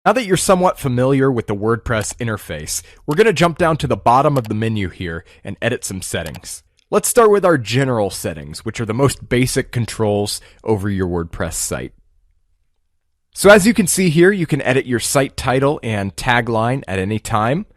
Now that you're somewhat familiar with the WordPress interface, we're going to jump down to the bottom of the menu here and edit some settings. Let's start with our general settings, which are the most basic controls over your WordPress site. So as you can see here, you can edit your site title and tagline at any time.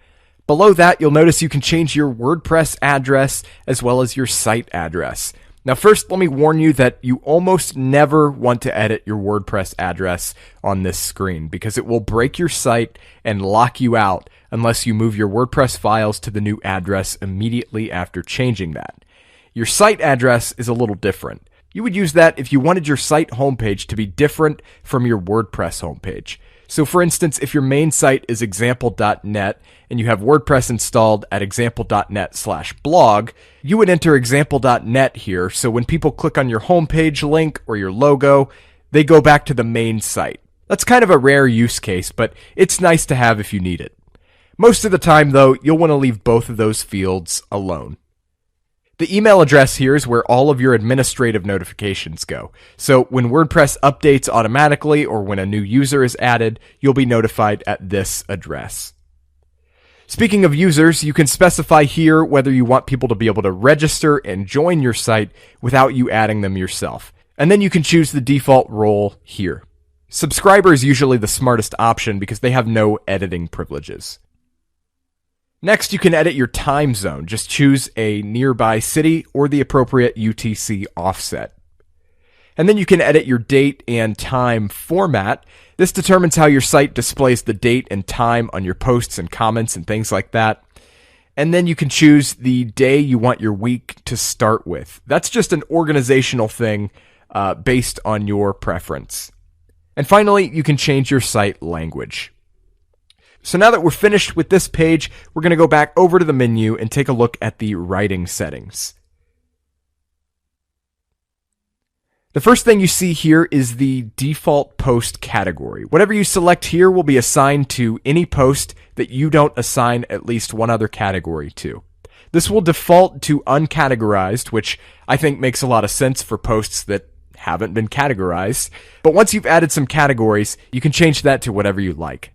Below that, you'll notice you can change your WordPress address as well as your site address. Now first, let me warn you that you almost never want to edit your WordPress address on this screen because it will break your site and lock you out unless you move your WordPress files to the new address immediately after changing that. Your site address is a little different. You would use that if you wanted your site homepage to be different from your WordPress homepage. So for instance, if your main site is example.net and you have WordPress installed at example.net/blog, you would enter example.net here. So when people click on your homepage link or your logo, they go back to the main site. That's kind of a rare use case, but it's nice to have if you need it. Most of the time though, you'll want to leave both of those fields alone. The email address here is where all of your administrative notifications go. So when WordPress updates automatically or when a new user is added, you'll be notified at this address. Speaking of users, you can specify here whether you want people to be able to register and join your site without you adding them yourself. And then you can choose the default role here. Subscriber is usually the smartest option because they have no editing privileges. Next, you can edit your time zone. Just choose a nearby city or the appropriate UTC offset. And then you can edit your date and time format. This determines how your site displays the date and time on your posts and comments and things like that. And then you can choose the day you want your week to start with. That's just an organizational thing based on your preference. And finally, you can change your site language. So now that we're finished with this page, we're going to go back over to the menu and take a look at the writing settings. The first thing you see here is the default post category. Whatever you select here will be assigned to any post that you don't assign at least one other category to. This will default to uncategorized, which I think makes a lot of sense for posts that haven't been categorized. But once you've added some categories, you can change that to whatever you like.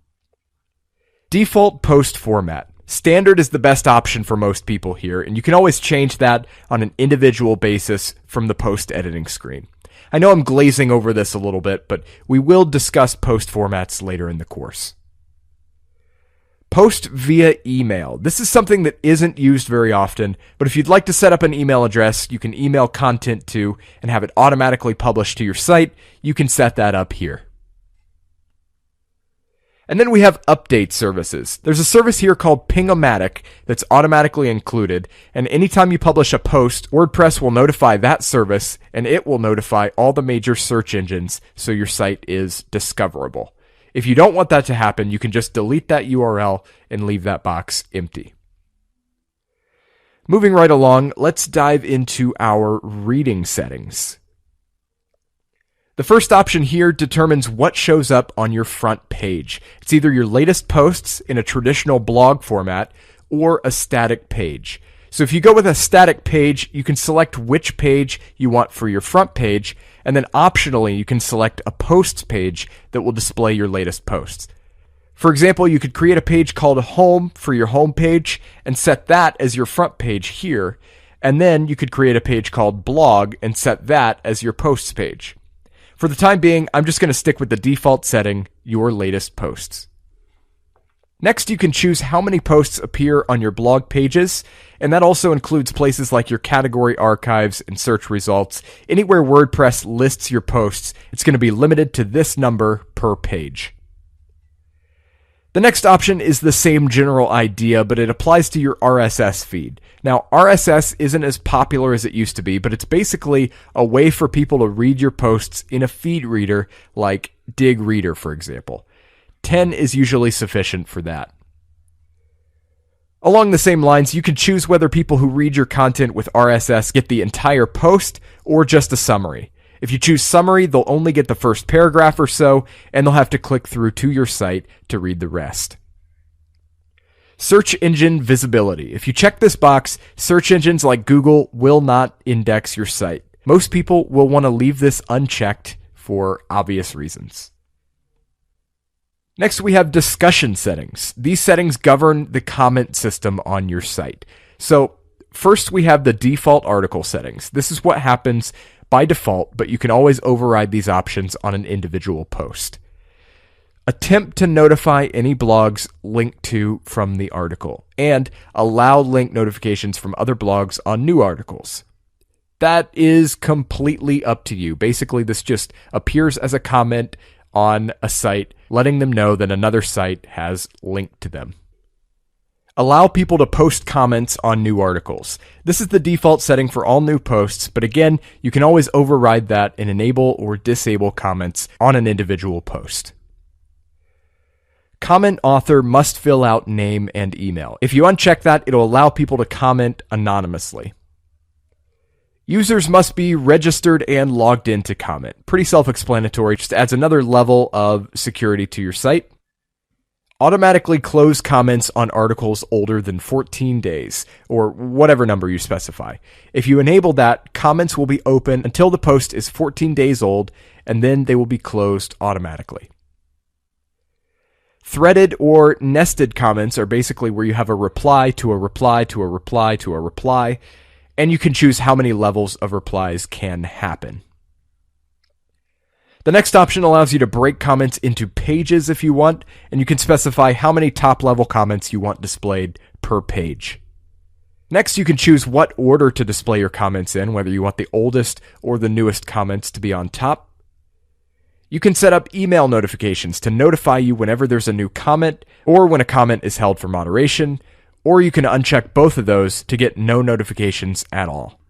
Default post format. Standard is the best option for most people here, and you can always change that on an individual basis from the post editing screen. I know I'm glazing over this a little bit, but we will discuss post formats later in the course. Post via email. This is something that isn't used very often, but if you'd like to set up an email address you can email content to and have it automatically published to your site, you can set that up here. And then we have update services. There's a service here called Ping-O-Matic that's automatically included, and anytime you publish a post, WordPress will notify that service, and it will notify all the major search engines so your site is discoverable. If you don't want that to happen, you can just delete that URL and leave that box empty. Moving right along, let's dive into our reading settings. The first option here determines what shows up on your front page. It's either your latest posts in a traditional blog format or a static page. So if you go with a static page, you can select which page you want for your front page, and then optionally you can select a posts page that will display your latest posts. For example, you could create a page called Home for your home page and set that as your front page here, and then you could create a page called Blog and set that as your posts page. For the time being, I'm just going to stick with the default setting, your latest posts. Next, you can choose how many posts appear on your blog pages, and that also includes places like your category archives and search results. Anywhere WordPress lists your posts, it's going to be limited to this number per page. The next option is the same general idea, but it applies to your RSS feed. Now, RSS isn't as popular as it used to be, but it's basically a way for people to read your posts in a feed reader like Dig Reader, for example. 10 is usually sufficient for that. Along the same lines, you can choose whether people who read your content with RSS get the entire post or just a summary. If you choose summary, they'll only get the first paragraph or so, and they'll have to click through to your site to read the rest. Search engine visibility. If you check this box, search engines like Google will not index your site. Most people will want to leave this unchecked for obvious reasons. Next, we have discussion settings. These settings govern the comment system on your site. So first, we have the default article settings. This is what happens by default, but you can always override these options on an individual post. Attempt to notify any blogs linked to from the article, and allow link notifications from other blogs on new articles. That is completely up to you. Basically, this just appears as a comment on a site, letting them know that another site has linked to them. Allow people to post comments on new articles. This is the default setting for all new posts, but again, you can always override that and enable or disable comments on an individual post. Comment author must fill out name and email. If you uncheck that, it'll allow people to comment anonymously. Users must be registered and logged in to comment. Pretty self-explanatory, just adds another level of security to your site. Automatically close comments on articles older than 14 days, or whatever number you specify. If you enable that, comments will be open until the post is 14 days old, and then they will be closed automatically. Threaded or nested comments are basically where you have a reply to a reply to a reply to a reply, and you can choose how many levels of replies can happen. The next option allows you to break comments into pages if you want, and you can specify how many top-level comments you want displayed per page. Next, you can choose what order to display your comments in, whether you want the oldest or the newest comments to be on top. You can set up email notifications to notify you whenever there's a new comment or when a comment is held for moderation, or you can uncheck both of those to get no notifications at all.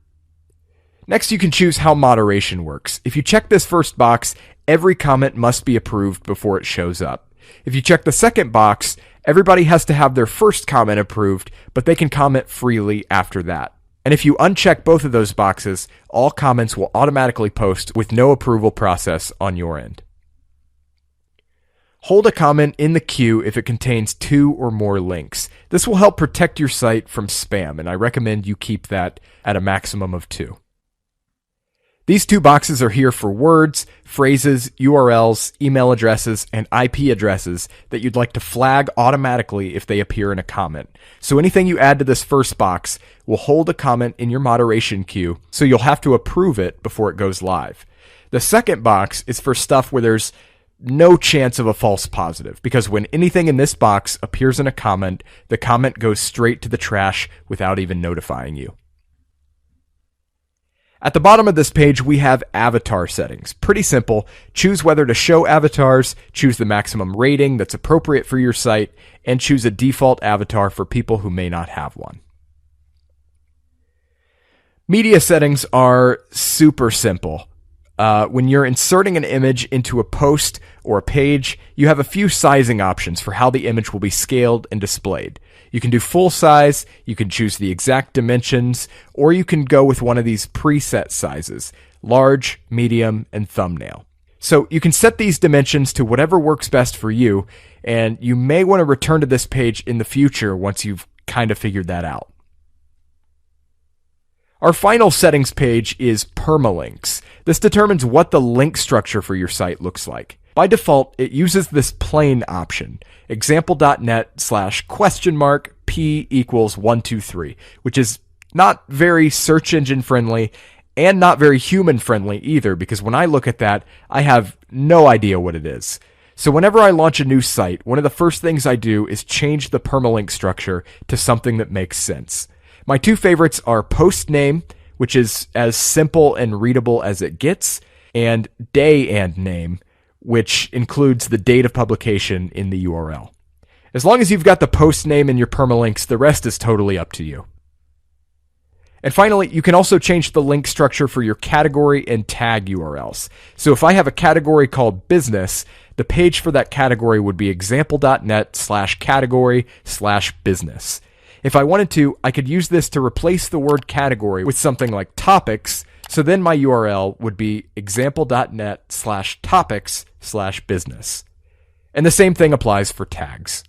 Next, you can choose how moderation works. If you check this first box, every comment must be approved before it shows up. If you check the second box, everybody has to have their first comment approved, but they can comment freely after that. And if you uncheck both of those boxes, all comments will automatically post with no approval process on your end. Hold a comment in the queue if it contains 2 or more links. This will help protect your site from spam, and I recommend you keep that at a maximum of 2. These 2 boxes are here for words, phrases, URLs, email addresses, and IP addresses that you'd like to flag automatically if they appear in a comment. So anything you add to this first box will hold a comment in your moderation queue, so you'll have to approve it before it goes live. The second box is for stuff where there's no chance of a false positive, because when anything in this box appears in a comment, the comment goes straight to the trash without even notifying you. At the bottom of this page, we have avatar settings. Pretty simple. Choose whether to show avatars, choose the maximum rating that's appropriate for your site, and choose a default avatar for people who may not have one. Media settings are super simple. When you're inserting an image into a post or a page, you have a few sizing options for how the image will be scaled and displayed. You can do full size, you can choose the exact dimensions, or you can go with one of these preset sizes, large, medium, and thumbnail. So you can set these dimensions to whatever works best for you, and you may want to return to this page in the future once you've kind of figured that out. Our final settings page is permalinks. This determines what the link structure for your site looks like. By default, it uses this plain option, example.net/?p=123, which is not very search engine friendly and not very human friendly either, because when I look at that, I have no idea what it is. So whenever I launch a new site, one of the first things I do is change the permalink structure to something that makes sense. My 2 favorites are post name, which is as simple and readable as it gets, and day and name, which includes the date of publication in the URL. As long as you've got the post name in your permalinks, the rest is totally up to you. And finally, you can also change the link structure for your category and tag URLs. So if I have a category called business, the page for that category would be example.net/category/business. If I wanted to, I could use this to replace the word category with something like topics, so then my URL would be example.net/topics/business. And the same thing applies for tags.